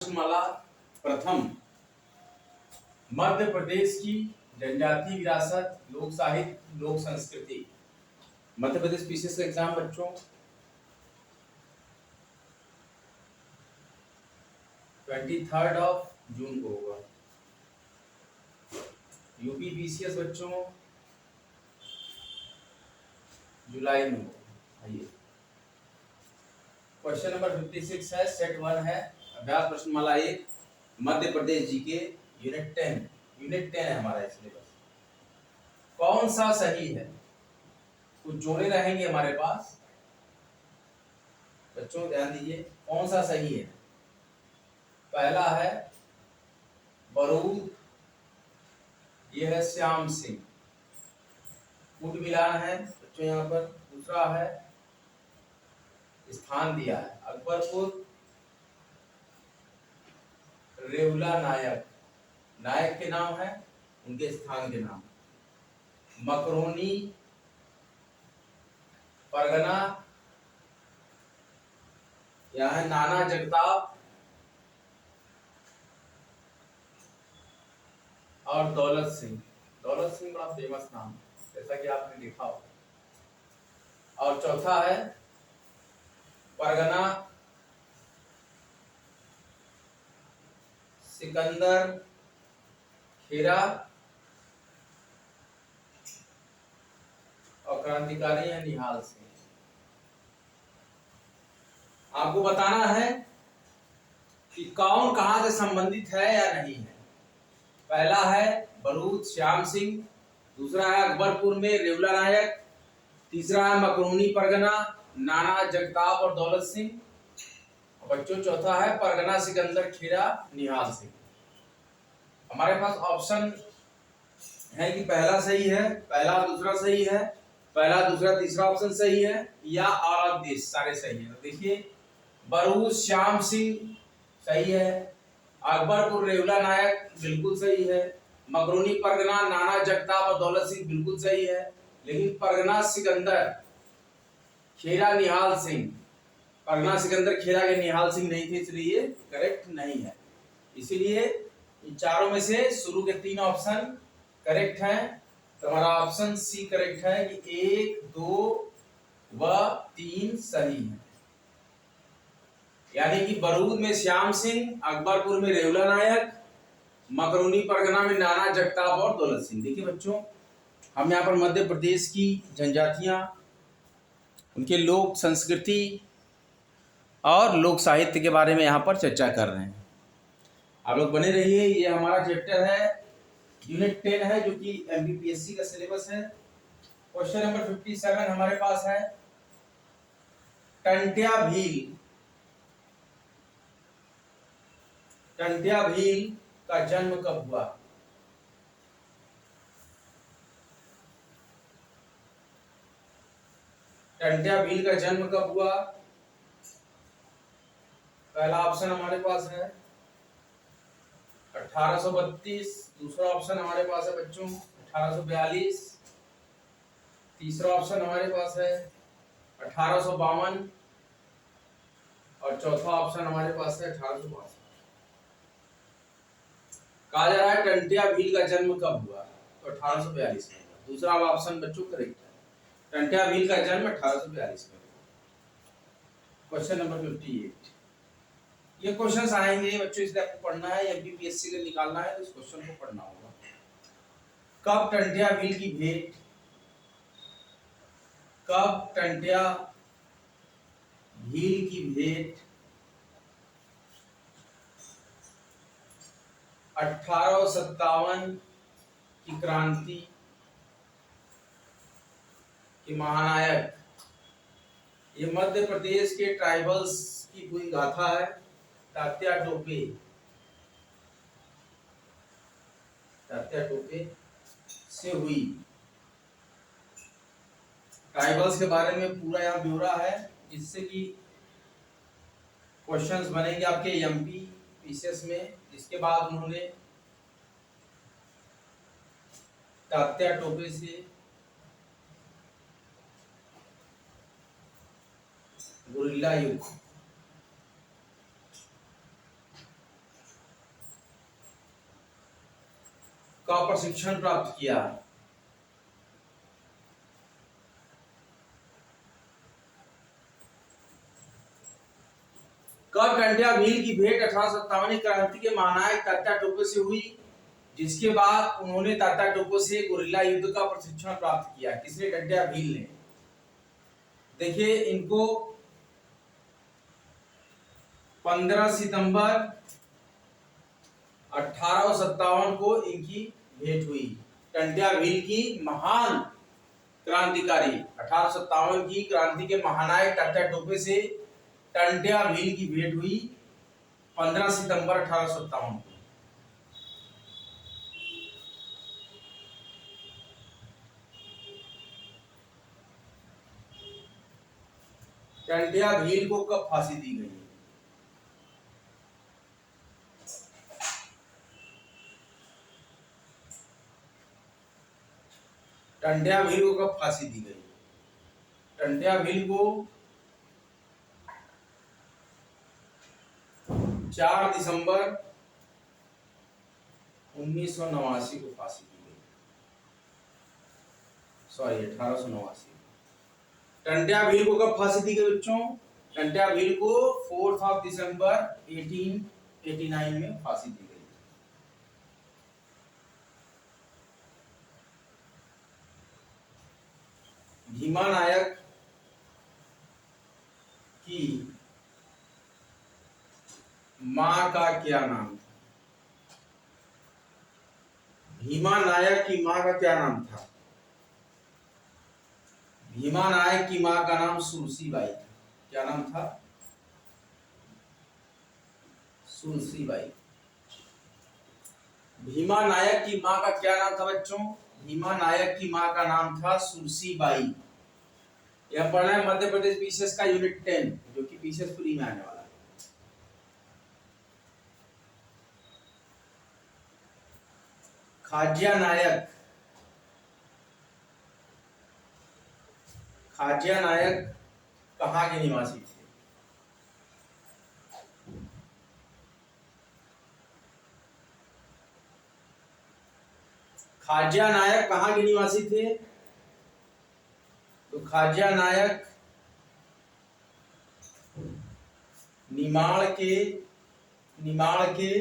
माला प्रथम मध्य प्रदेश की जनजातीय विरासत, लोक साहित्य, लोक संस्कृति। मध्य प्रदेश पीसीएस का एग्जाम बच्चों 23 जून को होगा। यूपी पीसीएस बच्चों जुलाई में होगा। आइए क्वेश्चन नंबर 56 है, सेट 1 है, अभ्यास प्रश्नमाला 1, मध्य प्रदेश जीके, यूनिट 10 है हमारा सिलेबस। कौन सा सही है? कुछ जोड़े रहेंगे हमारे पास बच्चों, ध्यान दीजिए। कौन सा सही है? पहला है बरूद, ये है श्याम सिंह, कूट मिलान है बच्चों यहाँ पर। दूसरा है, स्थान दिया है अकबरपुर, रेउला नायक, नायक के नाम है, उनके स्थान के नाम। मकरोनी परगना, यह है नाना जगताप और दौलत सिंह। दौलत सिंह बड़ा फेमस नाम जैसा कि आपने देखा हो। और चौथा है परगना सिकंदर खेरा और क्रांतिकारी है निहाल सिंह। आपको बताना है कि कौन कहां से संबंधित है या नहीं है। पहला है बरूद श्याम सिंह, दूसरा है अकबरपुर में रेउला नायक, तीसरा है मकरोनी परगना नाना जगताप और दौलत सिंह, और बच्चों चौथा है परगना सिकंदर खेरा निहाल सिंह। हमारे पास ऑप्शन है कि पहला सही है, पहला दूसरा सही है, पहला दूसरा तीसरा ऑप्शन सही है, या ऑल ऑफ दिस सारे सही है। तो देखिए, बरूद श्याम सिंह सही है, अकबरपुर रेउला नायक बिल्कुल सही है, मकरोनी परगना नाना जगताप और दौलत सिंह बिल्कुल सही है, लेकिन परगना सिकंदर खेरा निहाल सिंह, परगना सिकंदर खेरा के निहाल सिंह नहीं थे, इसलिए करेक्ट नहीं है। इसीलिए इन चारों में से शुरू के 3 ऑप्शन करेक्ट हैं। तो हमारा ऑप्शन सी करेक्ट है कि 1, 2 व 3 सही है। यानी कि बरूद में श्याम सिंह, अकबरपुर में रेउला नायक, मकरोनी परगना में नाना जगताप और दौलत सिंह। देखिए बच्चों, हम यहाँ पर मध्य प्रदेश की जनजातियां, उनके लोक संस्कृति और लोक साहित्य के बारे में यहाँ पर चर्चा कर रहे हैं। आप लोग बने रहिए। ये हमारा चैप्टर है, यूनिट 10 है, जो कि एमपीपीएससी का सिलेबस है। क्वेश्चन नंबर 57 हमारे पास है, टंट्या भील, टंट्या भील का जन्म कब हुआ? टंट्या भील का जन्म कब हुआ? पहला ऑप्शन हमारे पास है 1832, दूसरा ऑप्शन हमारे पास है बच्चों 1842, तीसरा ऑप्शन हमारे पास है 1852 और चौथा ऑप्शन हमारे पास है 1862। कहा जा रहा है टंट्या भील का जन्म कब हुआ? तो 1842 में हुआ। दूसरा ऑप्शन बच्चों करेक्ट है, टंट्या भील का जन्म 1842 में हुआ। क्वेश्चन नंबर 58, ये क्वेश्चंस आएंगे बच्चों, इसलिए आपको पढ़ना है, एमपीपीएससी का निकालना है तो इस क्वेश्चन को पढ़ना होगा। कब टंट्या भील की भेंट, कब टंट्या भील की भेंट 1857 की क्रांति के महानायक, ये मध्य प्रदेश के ट्राइबल्स की पूरी गाथा है, तात्या टोपे, तात्या टोपे से हुई। ट्राइबल्स के बारे में पूरा यहाँ ब्यौरा है, जिससे कि क्वेश्चंस बनेंगे आपके एमपी पीसीएस में। इसके बाद उन्होंने तात्या टोपे से गुरिल्ला युद्ध, का प्रशिक्षण प्राप्त किया। कब टंट्या भील की भेंट 1857 क्रांति के महानायक तात्या टोपे से हुई, जिसके बाद उन्होंने तात्या टोपे से गुरिल्ला युद्ध का प्रशिक्षण प्राप्त किया। किसने? टंट्या भील ने। देखिए, इनको 15 सितंबर 1857 को इनकी भेंट हुई। टंट्या भील की महान क्रांतिकारी 1857 की क्रांति के महानायक तात्या टोपे से टंट्या भील की भेंट हुई 15 सितंबर 1857 को। टंट्या भील को कब फांसी दी गई? टंट्या भील को कब फांसी दी गई? टंट्या भील को 4 दिसंबर 1989 को फांसी दी गई। सॉरी, 1889। टंट्या भील को कब फांसी दी गई बच्चों? टंट्या भील को 4 दिसंबर 1889 में फांसी दी गई। भीमा नायक की मां का क्या नाम था? भीमा नायक की मां का क्या नाम था? भीमा नायक की मां का नाम सुरसीबाई था। क्या नाम था? सुरसीबाई। भीमा नायक की मां का क्या नाम था बच्चों? भीमा नायक की मां का नाम था सुरसीबाई। यह पढ़ना है मध्य प्रदेश पीसीएस का यूनिट 10, जो कि पीसीएस प्री में आने वाला है। खाज्या नायक कहाँ के निवासी थे? खाज्या नायक कहाँ के निवासी थे? तो खाज्या नायक निमाड़ के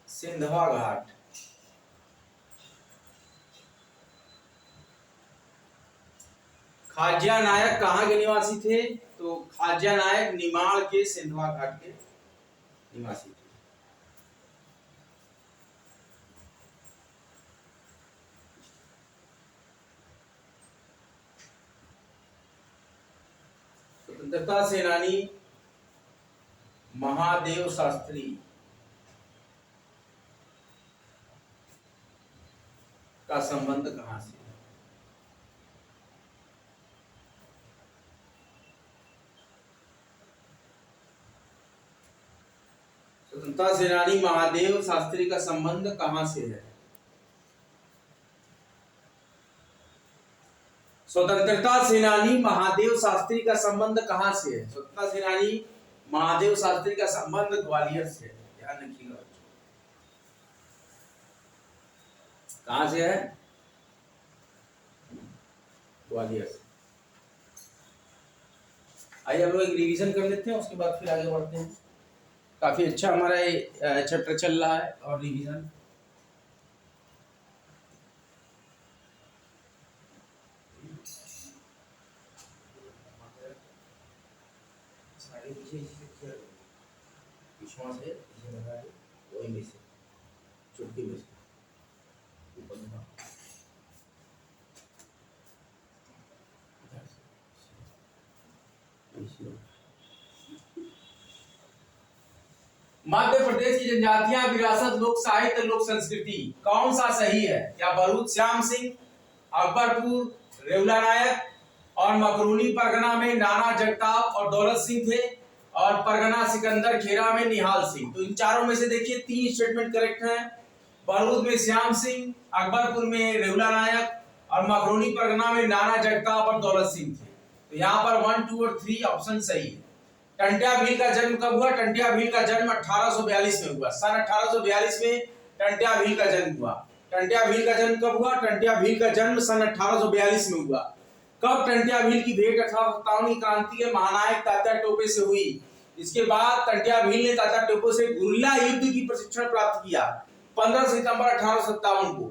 सिंधवा घाट। खाज्या नायक कहाँ के निवासी थे? तो खाज्या नायक निमाड़ के सिंधवा घाट के निवासी थे। स्वतंत्रता सेनानी महादेव शास्त्री का संबंध कहां से? स्वतंत्रता सेनानी महादेव शास्त्री का संबंध कहां से है? स्वतंत्रता सेनानी महादेव शास्त्री का संबंध कहां से है? स्वतंत्रता सेनानी महादेव शास्त्री का संबंध ग्वालियर से है। ध्यान रखिएगा। कहां से है? ग्वालियर से। आइए हम लोग एक रिवीजन कर लेते हैं, उसके बाद फिर आगे बढ़ते हैं। काफी अच्छा हमारा ये चैप्टर चल रहा है और रिवीजन से वही में से चुटकी में से मध्य प्रदेश की जनजातियां, विरासत, लोक साहित्य, लोक संस्कृति, कौन सा सही है? क्या बरूद श्याम सिंह, अकबरपुर रेवला नायक और मकरूनी परगना में नाना जगताप और दौलत सिंह थे, और परगना सिकंदर खेरा में निहाल सिंह। तो इन चारों में से देखिए 3 स्टेटमेंट करेक्ट हैं। बरूद में श्याम सिंह, अकबरपुर में रेवला नायक और मकरूनी परगना में नाना जगताप और दौलत सिंह थे। तो यहाँ पर 1, 2 और 3 ऑप्शन सही है। टंट्या भील का जन्म कब हुआ? टंट्या भील का जन्म 1842 में हुआ। सन 1842 में टंट्या भील का जन्म हुआ। टंट्या भील का जन्म कब हुआ? टंट्या भील का जन्म सन 1842 में हुआ। कब? टंट्या भील की भेंट 1857 की क्रांति के महानायक तात्या टोपे से हुई। इसके बाद टंट्या भील ने तात्या टोपे से गुरिल्ला युद्ध की प्रशिक्षण प्राप्त किया। 15 सितंबर 1857 को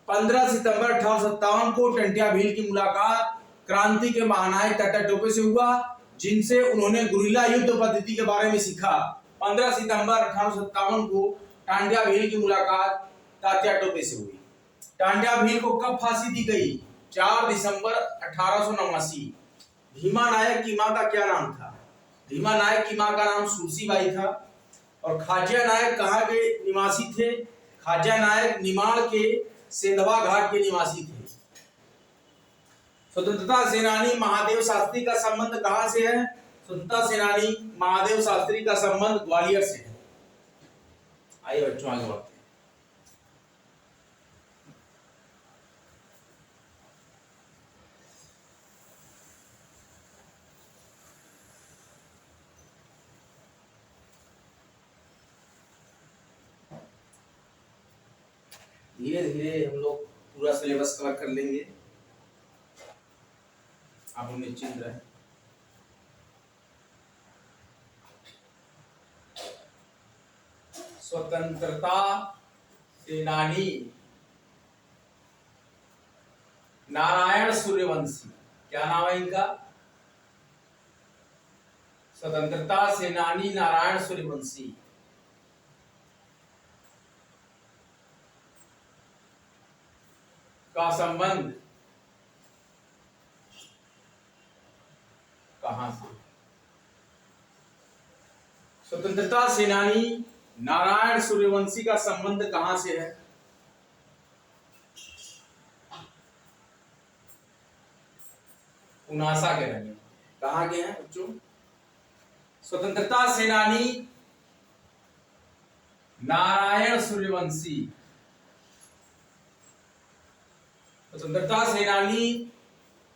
15 सितंबर 1857 को टंट्या भील की मुलाकात क्रांति के महानायक तात्या टोपे से हुआ, जिनसे उन्होंने गुरिल्ला युद्ध पद्धति के बारे में सीखा। 15 सितंबर 1857 को टंट्या भील की मुलाकात तात्या टोपे से हुई। टंट्या भील को कब फांसी दी गई? 4 दिसंबर 1889। भीमा नायक की मां का क्या नाम था? भीमा नायक की मां का नाम सूरसीबाई था। और खाज्या नायक कहाँ के निवासी थे? खाज्या नायक निमाड़ के सेंधवा घाट के निवासी थे। स्वतंत्रता सेनानी महादेव शास्त्री का संबंध कहां से है? स्वतंत्रता सेनानी महादेव शास्त्री का संबंध ग्वालियर से है। आइए बच्चों आगे बढ़ते हैं। धीरे धीरे हम लोग पूरा सिलेबस कवर कर लेंगे, आप निश्चिंत रहें। स्वतंत्रता सेनानी नारायण सूर्यवंशी, क्या नाम है इनका? स्वतंत्रता सेनानी नारायण सूर्यवंशी का संबंध कहां से? स्वतंत्रता सेनानी नारायण सूर्यवंशी का संबंध कहां से है? उनासा के रहने। कहां के हैं बच्चों? स्वतंत्रता सेनानी नारायण सूर्यवंशी, स्वतंत्रता सेनानी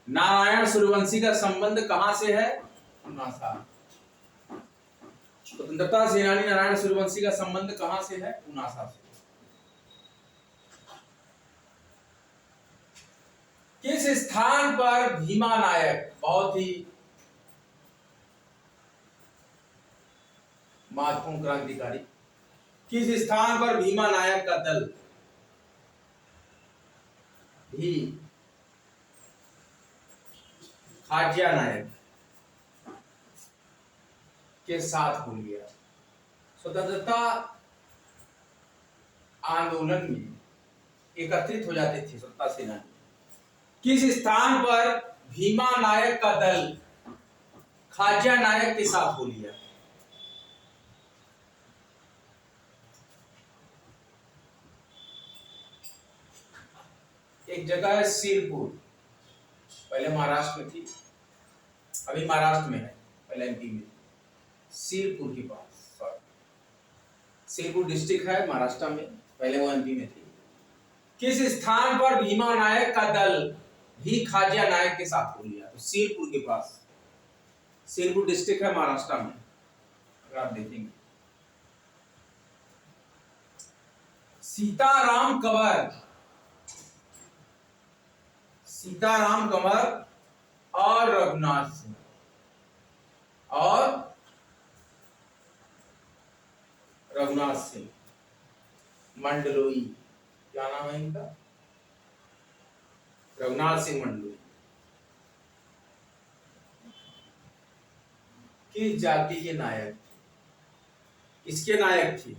नारायण सूर्यवंशी का संबंध कहां से है? उनासा। स्वतंत्रता सेनानी नारायण सूर्यवंशी का संबंध कहां से है? उनासा से। किस स्थान पर भीमा नायक, बहुत ही महत्वपूर्ण क्रांतिकारी, किस स्थान पर भीमा नायक का दल भी खाज्या नायक के साथ हो लिया? स्वतंत्रता आंदोलन में एकत्रित हो जाते थे स्वतंत्रता सेनानी। किस स्थान पर भीमा नायक का दल खाज्या नायक के साथ हो लिया? एक जगह है सिरपुर, पहले महाराष्ट्र में थी, अभी महाराष्ट्र में है, पहले एमपी में। सिरपुर के पास, सिरपुर डिस्ट्रिक्ट है महाराष्ट्र में, पहले वो एमपी में थी। किस स्थान पर भीमा नायक का दल भी खाज्या नायक के साथ हो लिया? तो सिरपुर के पास, सिरपुर डिस्ट्रिक्ट है महाराष्ट्र में, अगर आप देखेंगे। सीताराम कंवर, सीताराम कंवर और रघुनाथ सिंह और रघुनाथ सिंह मंडलोई, क्या नाम है इनका? रघुनाथ सिंह मंडलोई किस जाति के नायक? इसके नायक थे।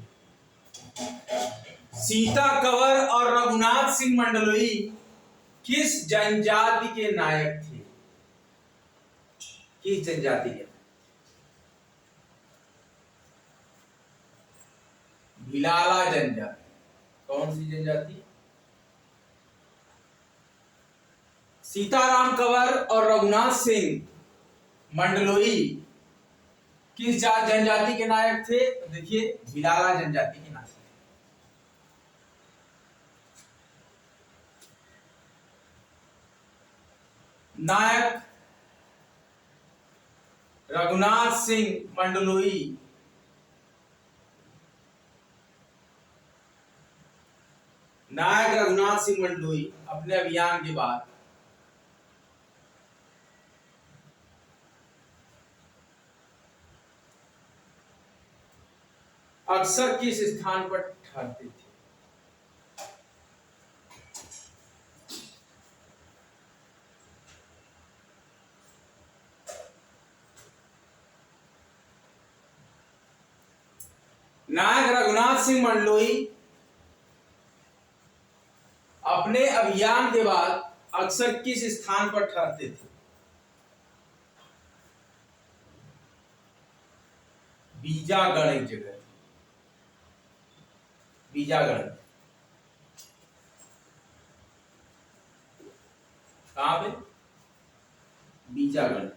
सीता कंवर और रघुनाथ सिंह मंडलोई किस जनजाति के नायक थे? किस जनजाति के? भिलाला जनजाति। कौन सी जनजाति? सीताराम कंवर और रघुनाथ सिंह मंडलोई किस जनजाति के नायक थे? तो देखिए, भिलाला जनजाति के नायक। नायक रघुनाथ सिंह मंडलोई नायक रघुनाथ सिंह मंडलोई अपने अभियान के बाद अक्सर किस स्थान पर ठहरते थे? नायक रघुनाथ सिंह मंडलोई अपने अभियान के बाद अक्सर किस स्थान पर ठहरते थे? बीजागढ़ एक जगह, बीजागढ़ कहां पे? बीजागढ़।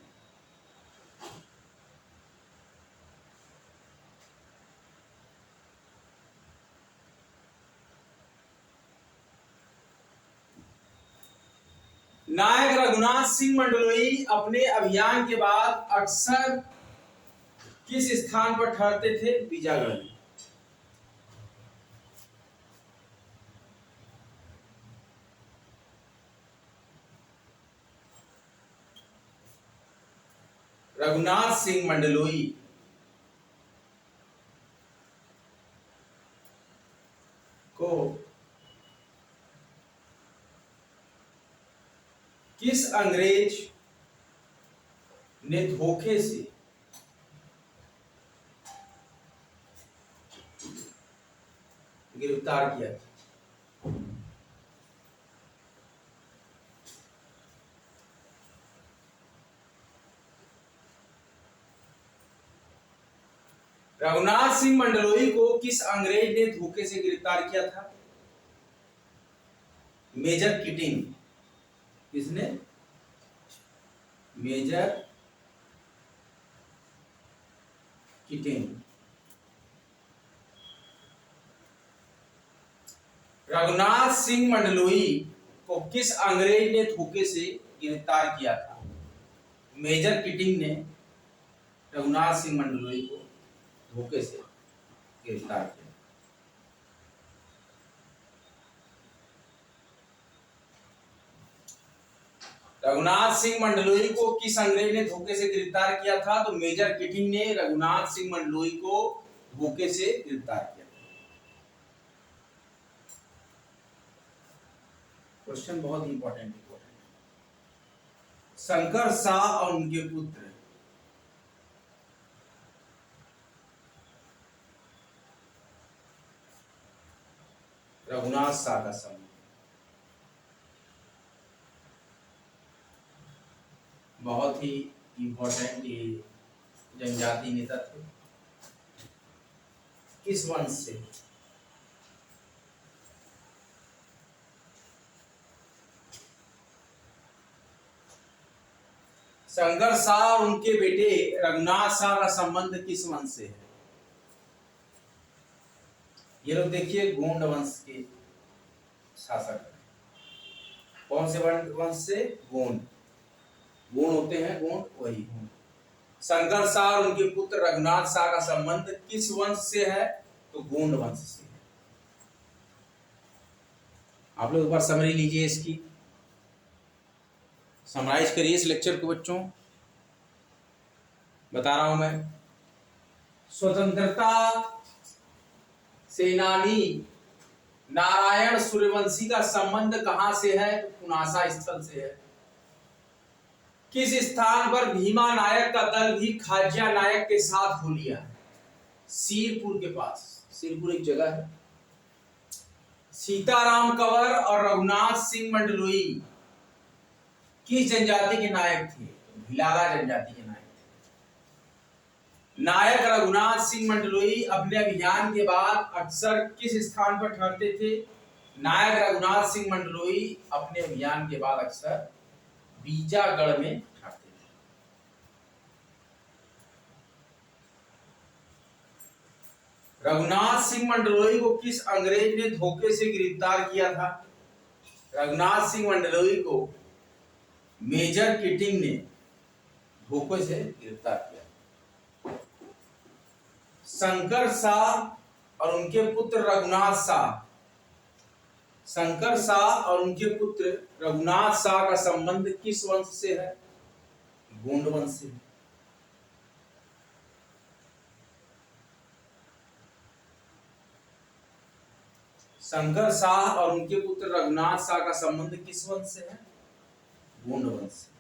नायक रघुनाथ सिंह मंडलोई अपने अभियान के बाद अक्सर किस स्थान पर ठहरते थे? बीजागढ़। रघुनाथ सिंह मंडलोई को किस अंग्रेज ने धोखे से गिरफ्तार किया था? रघुनाथ सिंह मंडलोई को किस अंग्रेज ने धोखे से गिरफ्तार किया था? Major Keating. किसने? Major Keating. रघुनाथ सिंह मंडलोई को किस अंग्रेज ने धोखे से गिरफ्तार किया था? मेजर किटिंग ने रघुनाथ सिंह मंडलोई को धोखे से गिरफ्तार किया। रघुनाथ सिंह मंडलोई को किस अंग्रेज ने धोखे से गिरफ्तार किया था? तो मेजर किटिंग ने रघुनाथ सिंह मंडलोई को धोखे से गिरफ्तार किया। क्वेश्चन बहुत इंपॉर्टेंट है। शंकर शाह और उनके पुत्र रघुनाथ शाह का संबंध बहुत ही इंपॉर्टेंट। ये जनजाति नेता थे। किस वंश से? शंकर शाह और उनके बेटे रघुनाथ शाह का संबंध किस वंश से है? ये लोग देखिए गोंड वंश के शासक। कौन से वंश से? गोंड। गोंड होते हैं, गोंड वही। शंकर शाह और उनके पुत्र रघुनाथ शाह का संबंध किस वंश से है? तो गोंड वंश से है। आप लोग एक बार समरी लीजिए, इसकी समराइज करिए इस लेक्चर को बच्चों। बता रहा हूं मैं। स्वतंत्रता सेनानी नारायण सूर्यवंशी का संबंध कहां से है? तो पुनासा स्थल से है। किस स्थान पर भीमा नायक का दल भी खाज्या नायक के साथ हो लिया है? सीरपुर के पास। सीरपुर एक जगह है। सीताराम कंवर और रघुनाथ सिंह मंडलोई किस जनजाति के नायक थे? भिलागा जनजाति के नायक थे। नायक रघुनाथ सिंह मंडलोई अपने अभियान के बाद अक्सर किस स्थान पर ठहरते थे? नायक रघुनाथ सिंह मंडलोई अपने अभियान के बाद अक्सर बीजागढ़ में ठहरते थे। रघुनाथ सिंह मंडलोई को किस अंग्रेज ने धोखे से गिरफ्तार किया था? रघुनाथ सिंह मंडलोई को मेजर किटिंग ने धोखे से गिरफ्तार किया। शंकर शाह और उनके पुत्र रघुनाथ शाह शंकर शाह और उनके पुत्र रघुनाथ शाह का संबंध किस वंश से है? गोंड वंश से। शंकर शाह और उनके पुत्र रघुनाथ शाह का संबंध किस वंश से है? गोंड वंश से।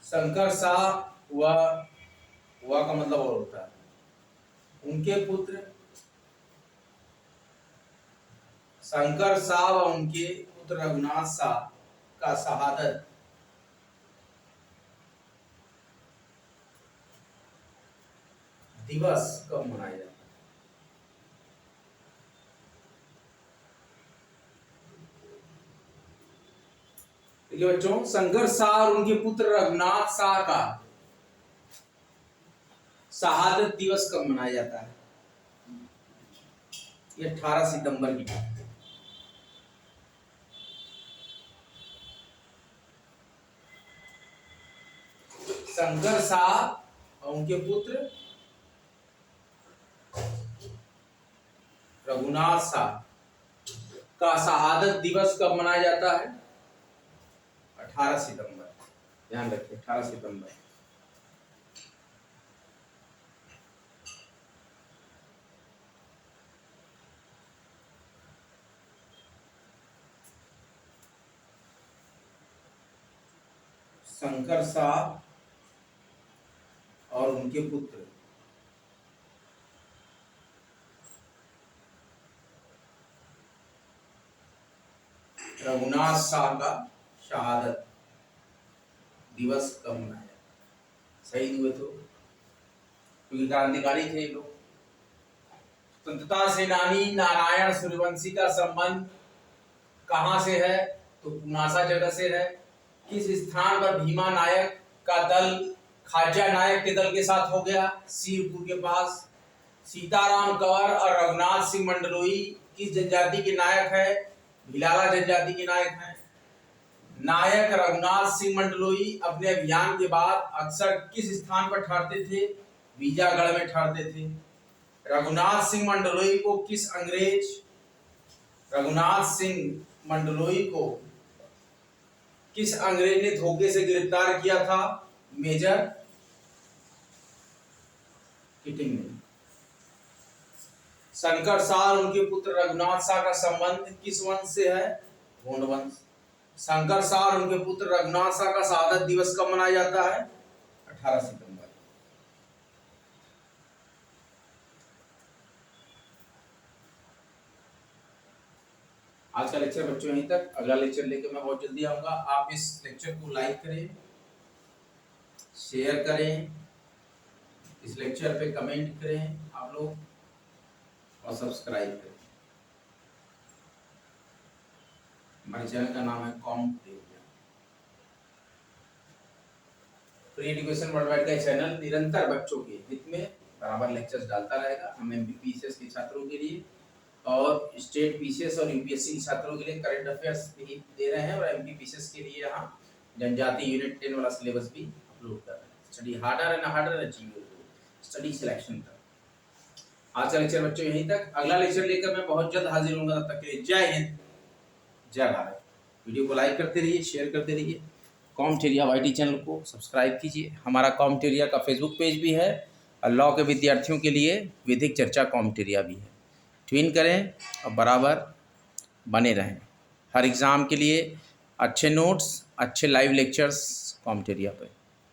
शंकर शाह हुआ का मतलब और होता है उनके पुत्र शंकर शाह व उनके पुत्र रघुनाथ शाह का शहादत दिवस कब मनाया जाता है? देखिए बच्चों, शंकर शाह और उनके पुत्र रघुनाथ शाह का शहादत दिवस कब मनाया जाता है? ये 18 सितंबर की बात है। शंकर शाह और उनके पुत्र रघुनाथ शाह का शहादत दिवस कब मनाया जाता है? 18 सितंबर। ध्यान रखिए, 18 सितंबर। शंकर शाह और उनके पुत्र रघुनाथ शाह का शहादत दिवस कब मनाया? शहीद हुए तो, क्योंकि क्रांतिकारी थे लोग। स्वतंत्रता सेनानी नारायण सूर्यवंशी का संबंध कहां से है? तो पुनासा जगह से है। किस स्थान पर भीमा नायक का दल खाजा नायक के दल के साथ हो गया? सीरपुर के पास। सीताराम कंवर और रघुनाथ सिंह मंडलोई किस जनजाति के नायक है? भिलाला जनजाति के नायक हैं। नायक रघुनाथ सिंह मंडलोई अपने अभियान के बाद अक्सर किस स्थान पर ठहरते थे? बीजागढ़ में ठहरते थे। रघुनाथ सिंह मंडलोई को किस अंग्रेज ने धोखे से गिरफ्तार किया था? मेजर किटिंग ने। शंकर शाह और उनके पुत्र रघुनाथ शाह का संबंध किस वंश से है? गोंड वंश। शंकर शाह और उनके पुत्र रघुनाथ शाह का शहादत दिवस कब मनाया जाता है? 18 सितंबर। आज का लेक्चर बच्चों यहीं तक। अगला लेक्चर लेकर मैं बहुत जल्दी आऊंगा। आप इस लेक्चर को लाइक करें, शेयर करें, इस लेक्चर पे कमेंट करें आप लोग, और सब्सक्राइब करें। हमारे चैनल का नाम है कॉम्पिटिटिव फ्री एजुकेशन वर्ल्डवाइड का चैनल निरंतर बच्चों के हित में बराबर लेक्चर्स डालता रहेगा। हम एमपीपीसीएस के छात्रों के लिए और स्टेट पीसीएस और यूपीएससी छात्रों के लिए करंट अफेयर्स भी दे रहे हैं, और एमपीपीसीएस के लिए यहाँ जनजाति यूनिट 10 वाला सिलेबस भी अपलोड कर रहे हैं। Study harder and harder achieve study selection तक। आज का लेक्चर बच्चों यहीं तक। अगला लेक्चर लेकर मैं बहुत जल्द हाजिर होऊंगा। तब तक के लिए जय हिंद, जय भारत। वीडियो को लाइक करते रहिए, शेयर करते रहिए। कॉम्टेरिया वाईटी चैनल को सब्सक्राइब कीजिए। हमारा कॉम्टेरिया का फेसबुक पेज भी है, और लॉ के विद्यार्थियों के लिए विधिक चर्चा कॉम्टेरिया भी है। ट्यून करें और बराबर बने रहें। हर एग्ज़ाम के लिए अच्छे नोट्स, अच्छे लाइव लेक्चर्स कॉम्टेरिया पे।